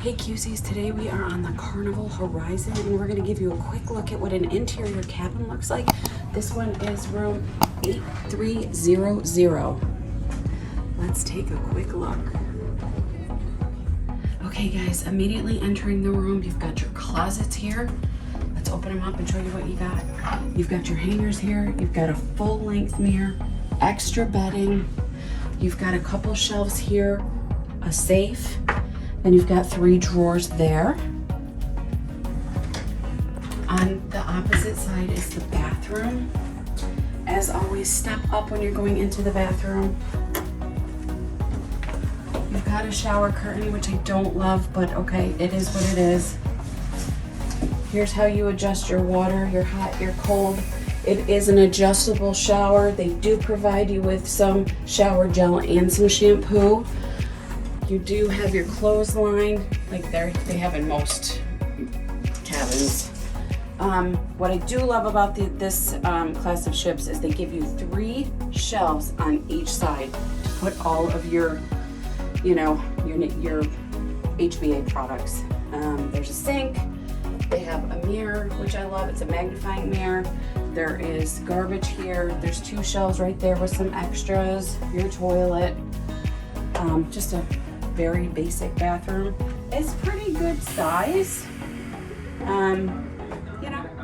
Hey cuties, today we are on the Carnival Horizon and we're going to give you a quick look at what an interior cabin looks like. This one is room 8300. Let's take a quick look. Okay guys, immediately entering the room, you've got your closets here. Let's open them up and show you what you got. You've got your hangers here, you've got a full length mirror, extra bedding, you've got a couple shelves here, a safe, and you've got 3 drawers there. On the opposite side is the bathroom. As always, step up when you're going into the bathroom. You've got a shower curtain, which I don't love, but okay, it is what it is. Here's how you adjust your water, your hot, your cold. It is an adjustable shower. They do provide you with some shower gel and some shampoo. You do have your clothesline, like they have in most cabins. What I do love about this class of ships is they give you 3 shelves on each side to put all of your, your HVA products. There's a sink. They have a mirror, which I love. It's a magnifying mirror. There is garbage here. There's 2 shelves right there with some extras. Your toilet. Just a very basic bathroom. It's pretty good size.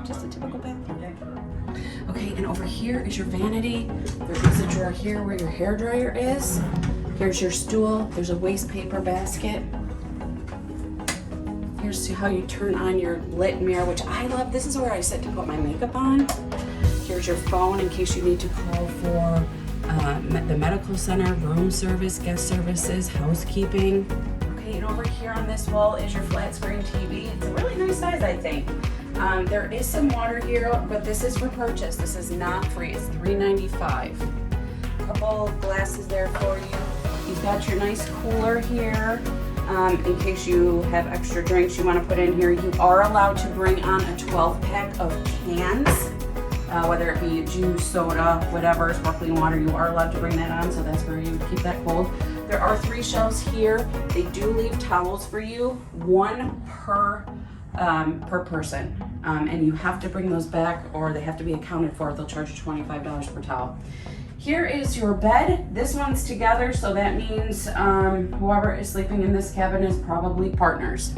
Just a typical bathroom. Okay, and over here is your vanity. There is a drawer here where your hairdryer is. Here's your stool. There's a waste paper basket. Here's how you turn on your lit mirror, which I love. This is where I sit to put my makeup on. Here's your phone in case you need to call for the medical center, room service, guest services, housekeeping. Okay, and over here on this wall is your flat screen TV. It's a really nice size, I think. There is some water here, but this is for purchase. This is not free. It's $3.95. A couple glasses there for you. You've got your nice cooler here. In case you have extra drinks you want to put in here. You are allowed to bring on a 12-pack of cans, whether it be juice, soda, whatever, sparkling water. You are allowed to bring that on, so that's where you would keep that cold. There are 3 shelves here. They do leave towels for you, 1 per person, and you have to bring those back or they have to be accounted for. They'll charge you $25 per towel. Here is your bed. This one's together, so that means whoever is sleeping in this cabin is probably partners.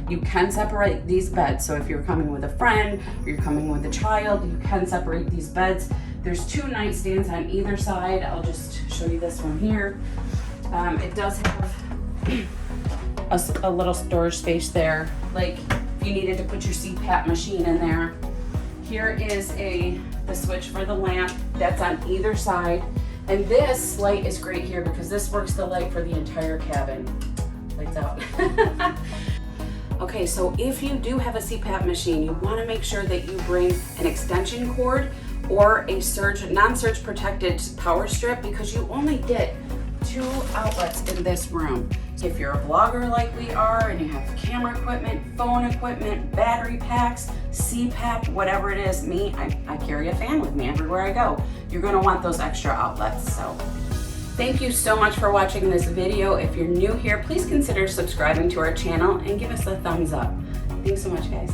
You can separate these beds, so if you're coming with a friend or you're coming with a child, you can separate these beds. There's 2 nightstands on either side. I'll just show you this one here. It does have a little storage space there, like if you needed to put your CPAP machine in there. Here is the switch for the lamp. That's on either side. And this light is great here because this works the light for the entire cabin. Lights out. Okay, so if you do have a CPAP machine, you want to make sure that you bring an extension cord or a non-surge protected power strip because you only get 2 outlets in this room. If you're a vlogger like we are and you have camera equipment, phone equipment, battery packs, CPAP, whatever it is, I carry a fan with me everywhere I go. You're going to want those extra outlets. So thank you so much for watching this video. If you're new here, please consider subscribing to our channel and give us a thumbs up. Thanks so much, guys.